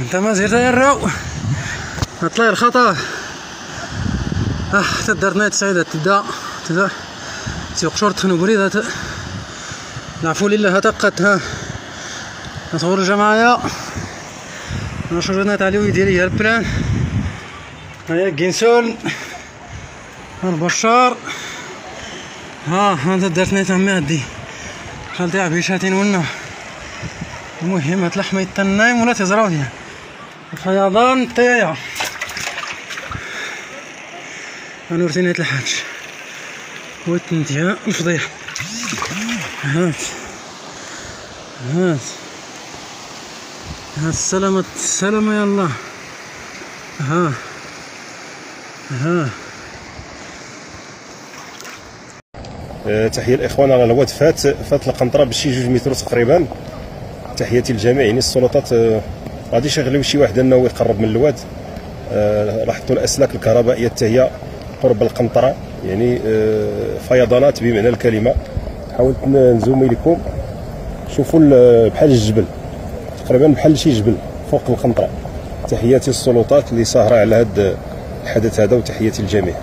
انت ما زير الراو طلع الخطر تدار نايت سعيدة تدا تيقشور تخنقولي ذات العفو لله هتقت نصور الجماعة نشر نايت عليوي ديالي البلان هيا كينسول البشار هذا درت نايت عمي هادي خالتي عبيشاتين ولنا المهم هاد اللحمة يتنايم ولا تزراو فيها الفيضان طيايا غنورتي نهاية الحاج وتنتهى الفضيحة هات السلامة يالله تحية الإخوان على الواد فات القنطرة بشي 2 متر تقريبا. تحياتي للجميع. يعني السلطات غادي يشغلوا شي واحد انه يقرب من الواد. لاحظتوا الأسلاك الكهربائية حتى هي قرب القنطرة، يعني فيضانات بمعنى الكلمة. حاولت نزومي لكم شوفوا بحال الجبل تقريبا، بحال شي جبل فوق القنطرة. تحياتي للسلطات اللي ساهرة على هذا الحدث هذا، وتحياتي للجميع.